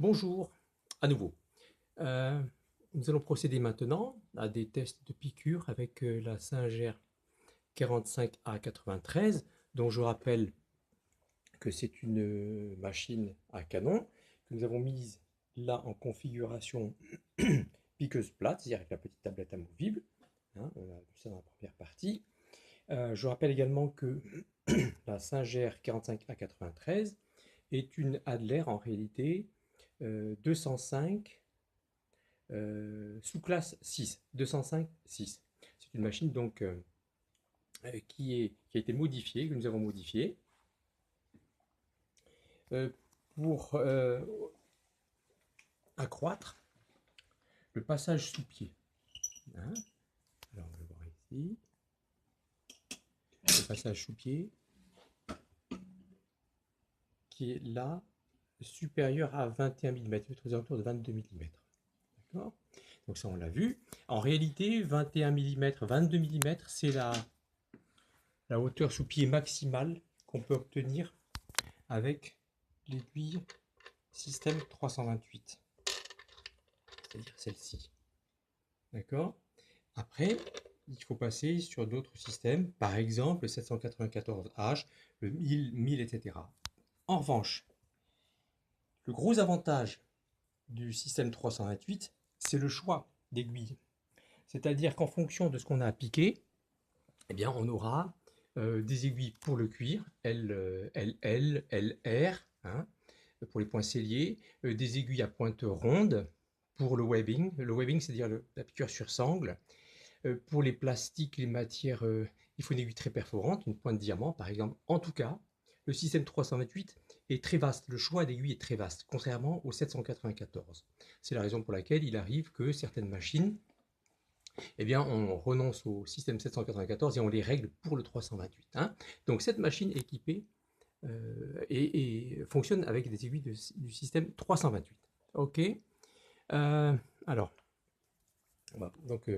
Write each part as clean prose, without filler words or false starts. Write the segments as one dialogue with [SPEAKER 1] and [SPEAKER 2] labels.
[SPEAKER 1] Bonjour, à nouveau. Euh, Nous allons procéder maintenant à des tests de piqûre avec la Singer 45A93, dont je rappelle que c'est une machine à canon que nous avons mise là en configuration piqueuse plate, c'est-à-dire avec la petite tablette amovible. Hein, on a vu ça dans la première partie. Je rappelle également que la Singer 45A93 est une Adler en réalité 205 sous-classe 6, 205 6. C'est une machine donc qui a été modifiée, que nous avons modifiée euh, pour accroître le passage sous pied. Hein. Alors on va voir ici. Le passage sous pied qui est là supérieur à 21 mm, aux alentours de 22 mm. D'accord. Donc ça on l'a vu. En réalité, 21 mm, 22 mm, c'est la hauteur sous pied maximale qu'on peut obtenir avec l'aiguille système 328, c'est-à-dire celle-ci. D'accord. Après, il faut passer sur d'autres systèmes, par exemple le 794H, le 1000, 1000, etc. En revanche, le gros avantage du système 328, c'est le choix d'aiguilles. C'est-à-dire qu'en fonction de ce qu'on a à piquer, eh bien, on aura des aiguilles pour le cuir, LL, LR, hein, pour les points selliers, des aiguilles à pointe ronde pour le webbing. Le webbing, c'est-à-dire la piqûre sur sangle. Pour les plastiques, les matières, il faut une aiguille très perforante, une pointe diamant par exemple. En tout cas, le système 328 est très vaste, le choix d'aiguilles est très vaste, contrairement au 794. C'est la raison pour laquelle il arrive que certaines machines, eh bien, on renonce au système 794 et on les règle pour le 328. Hein. Donc cette machine est équipée et fonctionne avec des aiguilles du système 328. Ok. Alors, donc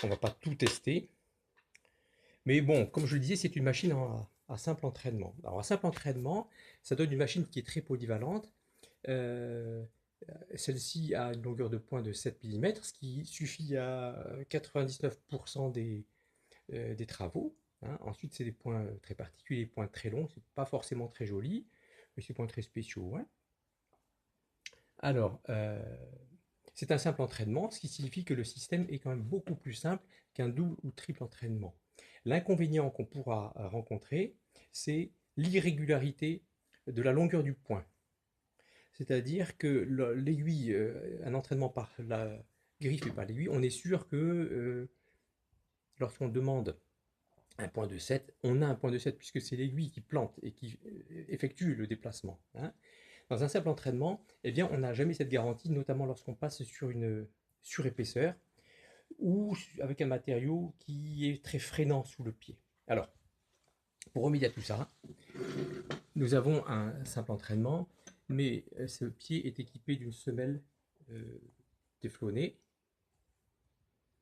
[SPEAKER 1] on va pas tout tester, mais bon, comme je le disais, c'est une machine à simple entraînement. Alors, à simple entraînement, ça donne une machine qui est très polyvalente. Euh, Celle-ci a une longueur de pointe de 7 mm, ce qui suffit à 99% des travaux. Hein. Ensuite, c'est des points très particuliers, des points très longs, c'est pas forcément très joli, mais c'est des points très spéciaux. Hein. Alors, c'est un simple entraînement, ce qui signifie que le système est quand même beaucoup plus simple qu'un double ou triple entraînement. L'inconvénient qu'on pourra rencontrer, c'est l'irrégularité de la longueur du point. C'est-à-dire que l'aiguille, un entraînement par la griffe et par l'aiguille, on est sûr que lorsqu'on demande un point de 7, on a un point de 7 puisque c'est l'aiguille qui plante et qui effectue le déplacement. Hein. Dans un simple entraînement, eh bien, on n'a jamais cette garantie, notamment lorsqu'on passe sur une surépaisseur ou avec un matériau qui est très freinant sous le pied. Alors, pour remédier à tout ça, nous avons un simple entraînement, mais ce pied est équipé d'une semelle téflonnée.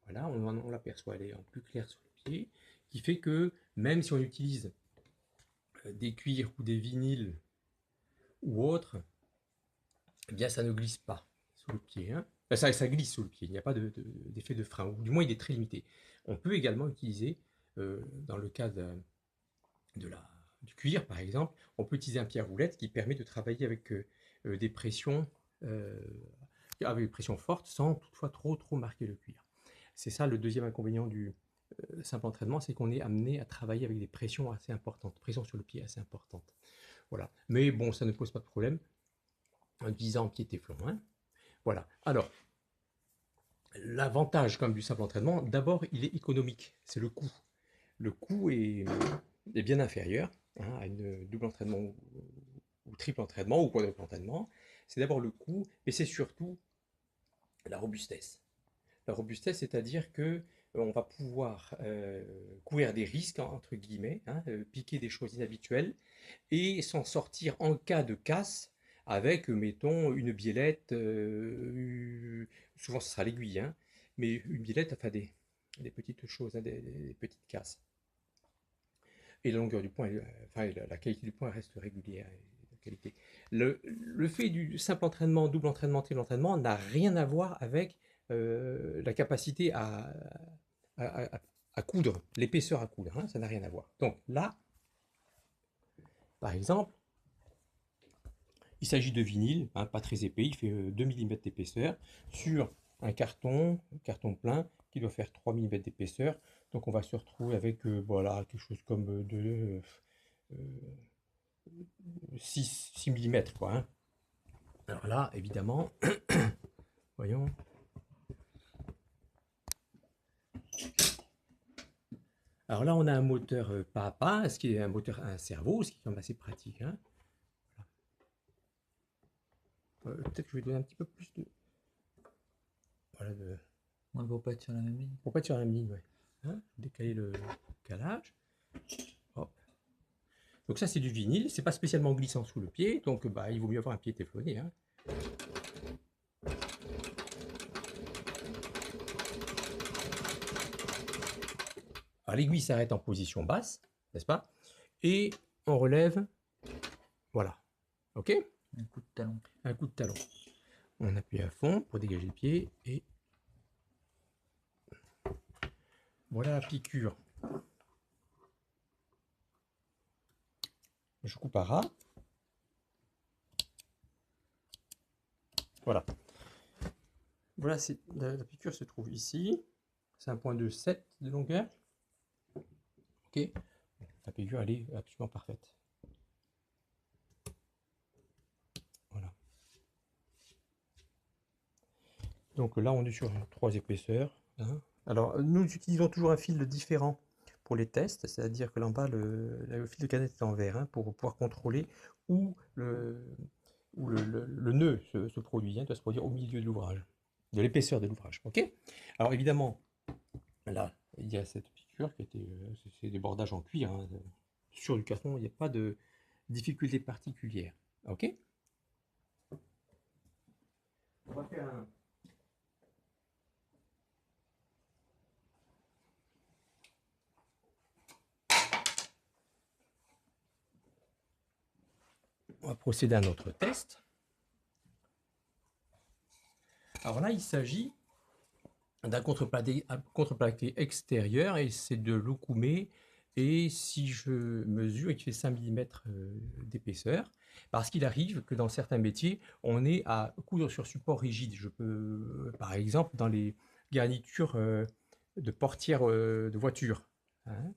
[SPEAKER 1] Voilà, on l'aperçoit, elle est en plus clair sur le pied, qui fait que même si on utilise des cuirs ou des vinyles ou autres, eh bien ça ne glisse pas sous le pied. Hein. Enfin, ça glisse sous le pied, il n'y a pas d'effet de frein, ou du moins il est très limité. On peut également utiliser, dans le cas du cuir par exemple, on peut utiliser un pierre-roulette qui permet de travailler avec des pressions, avec des pressions fortes sans toutefois trop marquer le cuir. C'est ça le deuxième inconvénient du simple entraînement, c'est qu'on est amené à travailler avec des pressions assez importantes, pressions sur le pied assez importantes. Voilà. Mais bon, ça ne pose pas de problème en utilisant un pied téflon. Hein. Voilà. Alors, l'avantage comme du simple entraînement, d'abord, il est économique. C'est le coût. Le coût est bien inférieur hein, à une double entraînement ou triple entraînement ou quadruple entraînement. C'est d'abord le coût, mais c'est surtout la robustesse. La robustesse, c'est-à-dire que on va pouvoir courir des risques, entre guillemets, hein, piquer des choses inhabituelles, et s'en sortir en cas de casse avec, mettons, une biellette, souvent ce sera l'aiguille, hein, mais une biellette, enfin des petites choses, hein, des petites casses. Et la longueur du point, enfin la qualité du point reste régulière, qualité. Le fait du simple entraînement, double entraînement, triple entraînement n'a rien à voir avec la capacité à coudre, l'épaisseur à coudre, hein, ça n'a rien à voir. Donc là, par exemple, il s'agit de vinyle, hein, pas très épais, il fait 2 mm d'épaisseur, sur un carton plein, qui doit faire 3 mm d'épaisseur. Donc on va se retrouver avec voilà, quelque chose comme de 6 mm, quoi. Hein. Alors là, évidemment, voyons. Alors là, on a un moteur pas à pas, ce qui est un moteur à un cerveau, ce qui est quand même assez pratique. Hein. Peut-être que je vais donner un petit peu plus de... Voilà,
[SPEAKER 2] On va pas être sur la même ligne.
[SPEAKER 1] pour pas être sur la même ligne, ouais. Hein, décaler le calage. Hop. Donc ça, c'est du vinyle. C'est pas spécialement glissant sous le pied, donc bah, il vaut mieux avoir un pied téflonné. Hein. Alors l'aiguille s'arrête en position basse, n'est-ce pas? Et on relève, voilà. Ok?
[SPEAKER 2] Un coup de talon.
[SPEAKER 1] Un coup de talon. On appuie à fond pour dégager le pied et voilà la piqûre. Je coupe à ras. Voilà. Voilà, la piqûre se trouve ici. C'est un point de 7 de longueur. Ok. La piqûre, elle est absolument parfaite. Voilà. Donc là, on est sur 3 épaisseurs. Hein. Alors, nous utilisons toujours un fil différent pour les tests, c'est-à-dire que là en bas, le fil de canette est en vert, hein, pour pouvoir contrôler où le nœud se produit, hein, doit se produire au milieu de l'ouvrage, de l'épaisseur de l'ouvrage. Ok. Alors évidemment, là, il y a cette piqûre qui était, c'est des bordages en cuir. Hein, sur du carton, il n'y a pas de difficulté particulière. Ok. On va faire un... On va procéder à un autre test. Alors là, il s'agit d'un contreplaqué extérieur et c'est de l'Okoume. Et si je mesure, il fait 5 mm d'épaisseur, parce qu'il arrive que dans certains métiers, on est à coudre sur support rigide. Je peux, par exemple, dans les garnitures de portières de voiture, hein,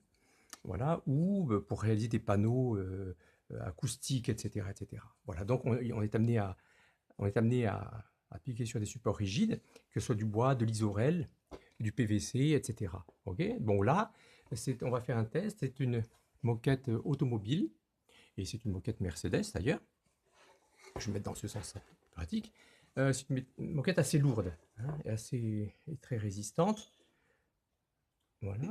[SPEAKER 1] voilà, ou pour réaliser des panneaux acoustiques, etc., etc. Voilà, donc on est amené à appliquer sur des supports rigides, que ce soit du bois, de l'isorel, du PVC, etc. Okay, bon là, on va faire un test. C'est une moquette automobile, et c'est une moquette Mercedes d'ailleurs. Je vais mettre dans ce sens, c'est pratique. C'est une moquette assez lourde, hein, et très résistante. Voilà.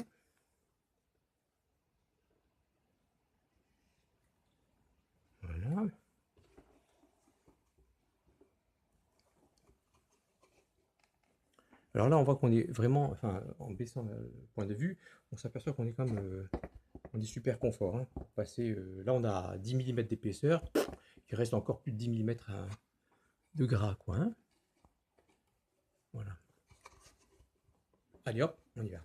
[SPEAKER 1] Voilà. Alors là, on voit qu'on est vraiment, enfin, en baissant le point de vue, on s'aperçoit qu'on est quand même, on est super confort. Hein. Passer, là, on a 10 mm d'épaisseur, il reste encore plus de 10 mm de gras, quoi. Hein. Voilà. Allez hop, on y va.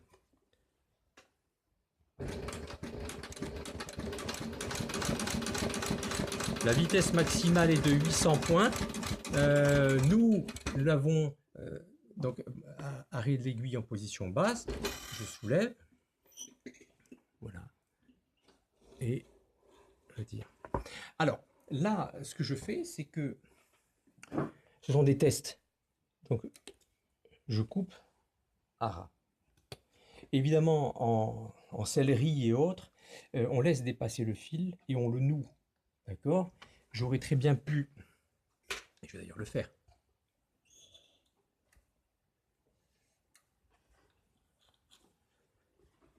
[SPEAKER 1] La vitesse maximale est de 800 points. Nous l'avons donc arrêt de l'aiguille en position basse. Je soulève. Voilà. Et je tire. Alors là, ce que je fais, c'est que ce sont des tests. Donc je coupe à ras. Évidemment, en sellerie et autres, on laisse dépasser le fil et on le noue. D'accord? J'aurais très bien pu, et je vais d'ailleurs le faire,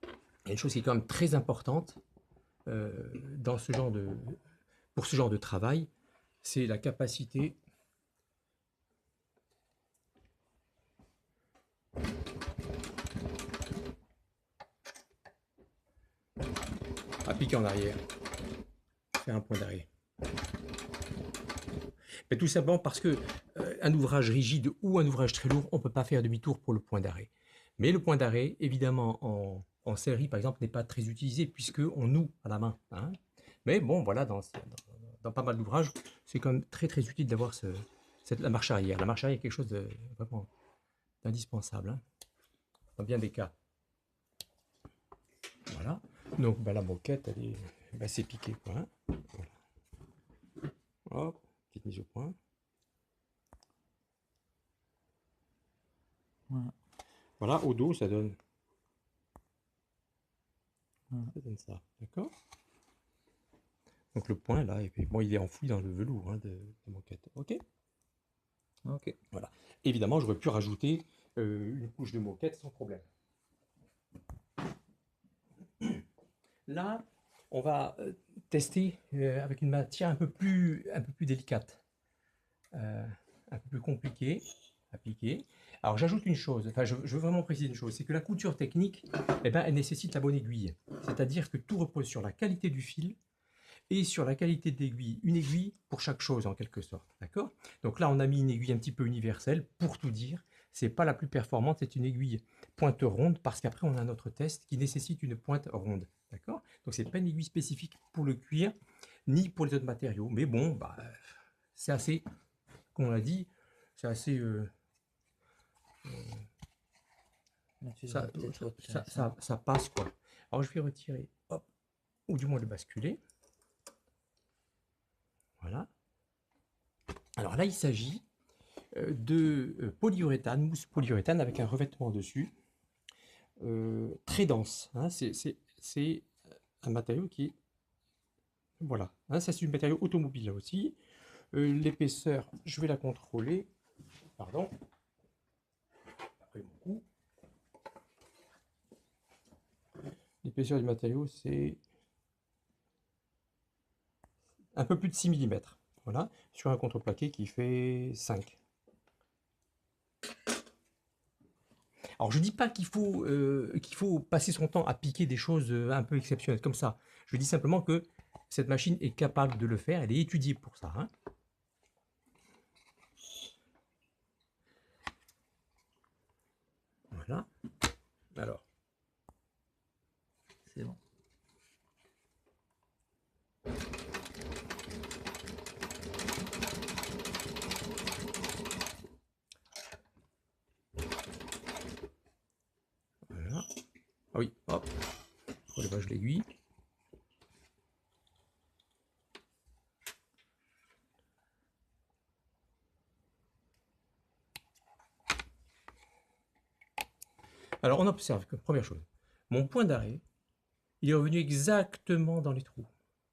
[SPEAKER 1] il y a une chose qui est quand même très importante dans pour ce genre de travail, c'est la capacité à piquer en arrière, faire un point d'arrêt. Mais tout simplement parce que un ouvrage rigide ou un ouvrage très lourd, on ne peut pas faire demi-tour pour le point d'arrêt. Mais le point d'arrêt, évidemment, en série, par exemple, n'est pas très utilisé puisqu'on noue à la main. Hein. Mais bon, voilà, dans pas mal d'ouvrages, c'est quand même très très utile d'avoir la marche arrière. La marche arrière est quelque chose de vraiment indispensable, hein, dans bien des cas. Voilà. Donc ben, la moquette, elle est, ben, c'est piqué, quoi. Hein. Voilà. Hop, petite mise au point.
[SPEAKER 2] Voilà.
[SPEAKER 1] Voilà, au dos, ça donne.
[SPEAKER 2] Voilà.
[SPEAKER 1] Ça donne ça, d'accord. Donc le point là, et puis, bon, il est enfoui dans le velours hein, de moquette. Ok.
[SPEAKER 2] Ok.
[SPEAKER 1] Voilà. Évidemment, j'aurais pu rajouter une couche de moquette sans problème. Là, on va tester avec une matière un peu plus délicate, un peu plus compliquée à appliquer. Alors j'ajoute une chose, enfin je veux vraiment préciser une chose, c'est que la couture technique, eh ben, elle nécessite la bonne aiguille. C'est-à-dire que tout repose sur la qualité du fil et sur la qualité de l'aiguille. Une aiguille pour chaque chose en quelque sorte, d'accord? Donc là on a mis une aiguille un petit peu universelle, pour tout dire, c'est pas la plus performante, c'est une aiguille pointe ronde, parce qu'après on a un autre test qui nécessite une pointe ronde, d'accord? Donc c'est pas une aiguille spécifique pour le cuir, ni pour les autres matériaux, mais bon, bah, c'est assez, comme on l'a dit, c'est assez... ça passe quoi. Alors je vais retirer, hop, ou du moins le basculer. Voilà. Alors là, il s'agit de polyuréthane, mousse polyuréthane avec un revêtement dessus, très dense. Hein. C'est un matériau qui est... Voilà. Hein, ça, c'est un matériau automobile là aussi. L'épaisseur, je vais la contrôler. Pardon. Après mon coup. L'épaisseur du matériau, c'est un peu plus de 6 mm. Voilà. Sur un contreplaqué qui fait 5. Alors je ne dis pas qu'il faut passer son temps à piquer des choses un peu exceptionnelles comme ça. Je dis simplement que cette machine est capable de le faire, elle est étudiée pour ça. Hein. Voilà. Alors.
[SPEAKER 2] C'est bon.
[SPEAKER 1] Voilà. Ah oui, hop. Relevage l'aiguille. Alors on observe que, première chose, mon point d'arrêt, il est revenu exactement dans les trous,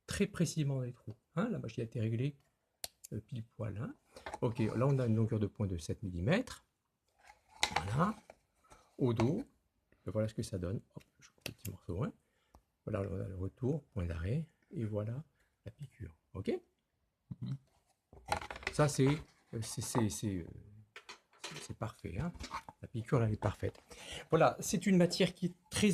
[SPEAKER 1] très précisément dans les trous. Hein, la machine a été réglée pile poil. Hein. Ok, là on a une longueur de point de 7 mm. Voilà. Au dos, voilà ce que ça donne. Hop, je coupe le petit morceau. Hein. Voilà, on a le retour, point d'arrêt, et voilà la piqûre. Ok. Ça c'est parfait. Hein. La piqûre là, elle est parfaite. Voilà, c'est une matière qui est très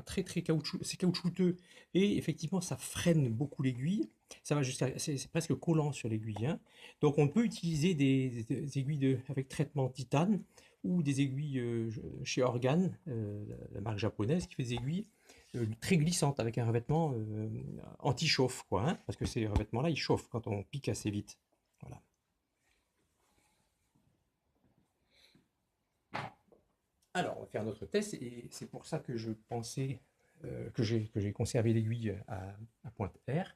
[SPEAKER 1] très caoutchouteuse, c'est caoutchouteux et effectivement ça freine beaucoup l'aiguille. Ça va jusqu'à, c'est presque collant sur l'aiguille. Hein. Donc on peut utiliser des aiguilles avec traitement titane ou des aiguilles chez Organe, la marque japonaise qui fait des aiguilles très glissantes avec un revêtement anti-chauffe, quoi. Hein, parce que ces revêtements-là, ils chauffent quand on pique assez vite. Voilà. Alors, on va faire notre test et c'est pour ça que je pensais que j'ai conservé l'aiguille à pointe R.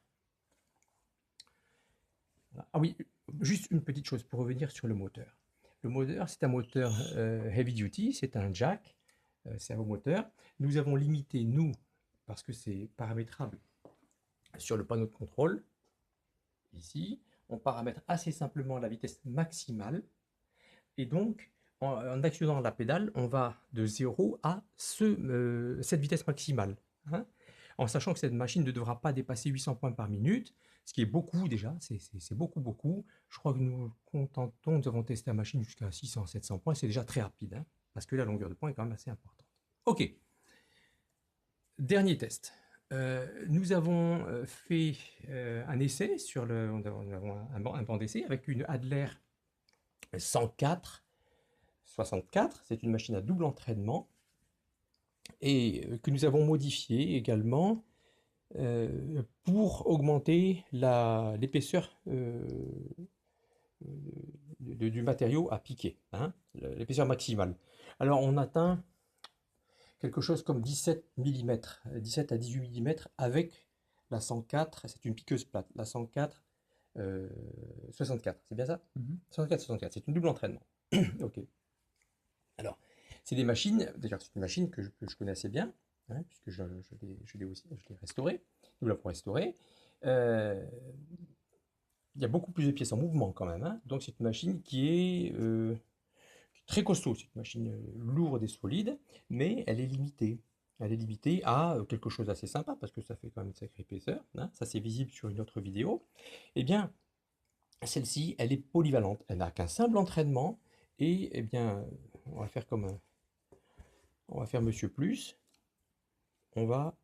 [SPEAKER 1] Ah oui, juste une petite chose pour revenir sur le moteur. Le moteur, c'est un moteur heavy duty, c'est un jack, servomoteur. Nous avons limité, nous, parce que c'est paramétrable sur le panneau de contrôle, ici, on paramètre assez simplement la vitesse maximale et donc en actionnant la pédale, on va de 0 à cette vitesse maximale. Hein, en sachant que cette machine ne devra pas dépasser 800 points par minute, ce qui est beaucoup déjà, c'est beaucoup. Je crois que nous avons testé la machine jusqu'à 600-700 points, c'est déjà très rapide, hein, parce que la longueur de point est quand même assez importante. Ok, dernier test. Nous avons fait un essai sur nous avons un banc d'essai avec une Adler 104 64. C'est une machine à double entraînement et que nous avons modifiée également pour augmenter l'épaisseur du matériau à piquer, hein, l'épaisseur maximale. Alors on atteint quelque chose comme 17 mm, 17 à 18 mm avec la 104, c'est une piqueuse plate, la 104 64, c'est bien ça? 104-64, c'est une double entraînement. Ok. Alors, c'est des machines, déjà c'est une machine que je connais assez bien, hein, puisque je l'ai restaurée, nous l'avons restaurée. Il y a beaucoup plus de pièces en mouvement quand même, hein, donc c'est une machine qui est très costaud, c'est une machine lourde et solide, mais elle est limitée. Elle est limitée à quelque chose d'assez sympa, parce que ça fait quand même une sacrée épaisseur, hein, ça c'est visible sur une autre vidéo. Eh bien, celle-ci, elle est polyvalente, elle n'a qu'un simple entraînement, et eh bien, on va faire comme on va faire Monsieur Plus, on va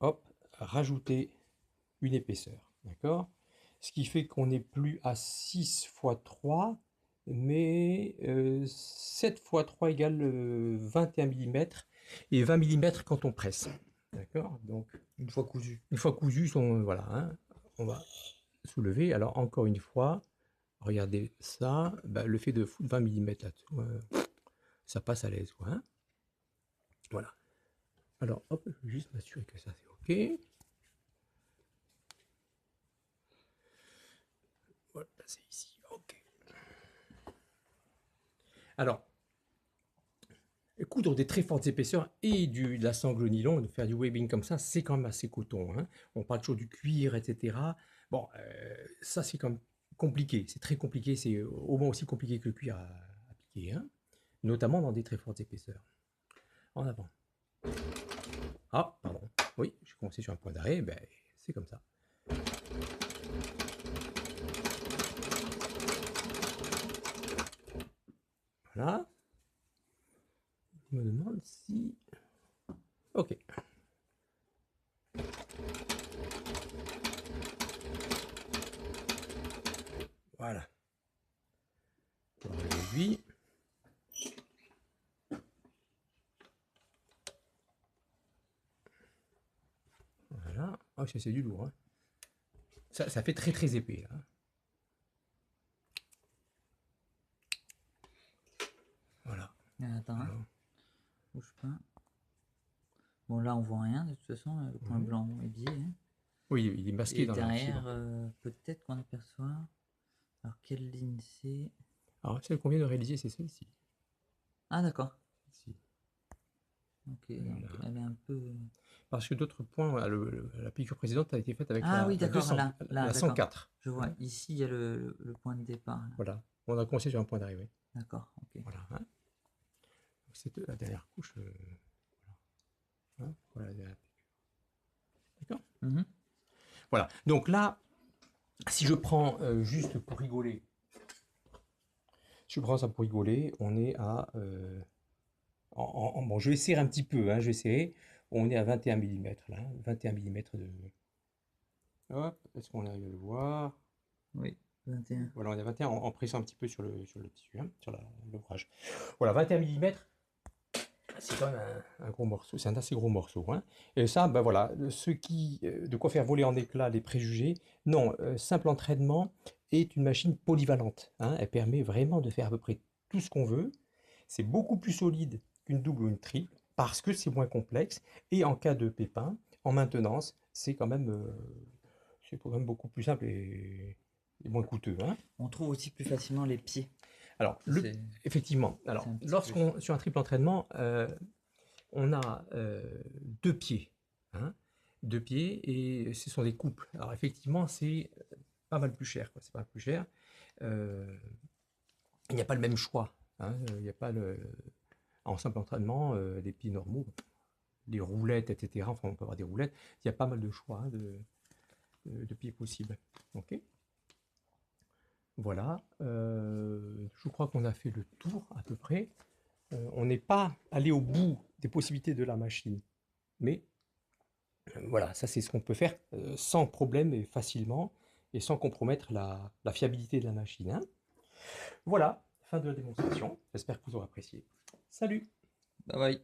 [SPEAKER 1] hop, rajouter une épaisseur, d'accord? Ce qui fait qu'on n'est plus à 6 x 3, mais 7 x 3 égale 21 mm, et 20 mm quand on presse, d'accord? Donc,
[SPEAKER 2] Une fois cousu.
[SPEAKER 1] une fois cousu, voilà, hein, on va soulever. Alors, encore une fois, regardez ça, bah, le fait de foutre 20 mm là-dessous, ça passe à l'aise, quoi, hein. Voilà. Alors, hop, je vais juste m'assurer que ça c'est OK. Voilà, c'est ici, OK. Alors, coudre des très fortes épaisseurs et de la sangle nylon, de faire du webbing comme ça, c'est quand même assez coton, hein. On parle toujours du cuir, etc. Bon, ça c'est quand même compliqué, c'est très compliqué, c'est au moins aussi compliqué que le cuir à piquer, hein, notamment dans des très fortes épaisseurs. En avant. Ah, pardon. Oui, j'ai commencé sur un point d'arrêt, ben, c'est comme ça. Voilà. Je me demande si... Ok. Voilà. Pour l'aiguille. Voilà. Oh, c'est du lourd, hein. Ça fait très très épais, là. Voilà.
[SPEAKER 2] Attends,
[SPEAKER 1] Alors,
[SPEAKER 2] bouge pas. Bon, là, on voit rien, de toute façon, le point blanc est biais. Hein.
[SPEAKER 1] oui, il est masqué
[SPEAKER 2] Et
[SPEAKER 1] dans la
[SPEAKER 2] derrière,
[SPEAKER 1] fibre.
[SPEAKER 2] peut-être qu'on aperçoit... Alors, quelle ligne c'est?
[SPEAKER 1] Alors, celle qu'on vient de réaliser, c'est celle-ci.
[SPEAKER 2] Ah, d'accord.
[SPEAKER 1] Ici.
[SPEAKER 2] Ok, donc elle est un peu...
[SPEAKER 1] Parce que d'autres points, voilà, la piqûre précédente a été faite avec
[SPEAKER 2] Ah oui,
[SPEAKER 1] la
[SPEAKER 2] d'accord,
[SPEAKER 1] 200,
[SPEAKER 2] là,
[SPEAKER 1] la
[SPEAKER 2] d'accord.
[SPEAKER 1] 104.
[SPEAKER 2] Je vois, ici, il y a le point de départ. Là.
[SPEAKER 1] Voilà. On a commencé sur un point d'arrivée.
[SPEAKER 2] D'accord, ok.
[SPEAKER 1] Voilà, hein. C'est la dernière couche. Voilà. Hein, voilà la dernière piqûre. D'accord. Voilà. Donc là, si je prends juste pour rigoler, je prends ça pour rigoler, on est à... bon, je vais serrer un petit peu, hein, je vais serrer. On est à 21 mm là, 21 mm de... Hop, est-ce qu'on arrive à le voir?
[SPEAKER 2] Oui, 21.
[SPEAKER 1] Voilà, on est à 21 en pressant un petit peu sur le tissu, hein, sur l'ouvrage. Voilà, 21 mm, c'est quand même un gros morceau, c'est un assez gros morceau, hein. Et ça, ben voilà, de quoi faire voler en éclats les préjugés. Non, simple entraînement est une machine polyvalente, hein. Elle permet vraiment de faire à peu près tout ce qu'on veut. C'est beaucoup plus solide qu'une double ou une triple parce que c'est moins complexe. Et en cas de pépin, en maintenance, c'est quand même beaucoup plus simple et moins coûteux, hein.
[SPEAKER 2] On trouve aussi plus facilement les pieds.
[SPEAKER 1] Alors,
[SPEAKER 2] C'est
[SPEAKER 1] effectivement, alors,
[SPEAKER 2] un petit
[SPEAKER 1] lorsqu'on sur un triple entraînement, on a deux pieds, hein, deux pieds, et ce sont des couples. Alors, effectivement, c'est pas mal plus cher, quoi. C'est pas mal plus cher. Il n'y a pas le même choix, hein. Il n'y a pas en simple entraînement des pieds normaux, les roulettes, etc. Enfin, on peut avoir des roulettes. Il y a pas mal de choix, hein, de pieds possibles. Ok. Voilà. Je crois qu'on a fait le tour à peu près. On n'est pas allé au bout des possibilités de la machine, mais Voilà, ça c'est ce qu'on peut faire sans problème et facilement et sans compromettre la fiabilité de la machine, hein. Voilà, fin de la démonstration. J'espère que vous aurez apprécié. Salut!
[SPEAKER 2] Bye bye.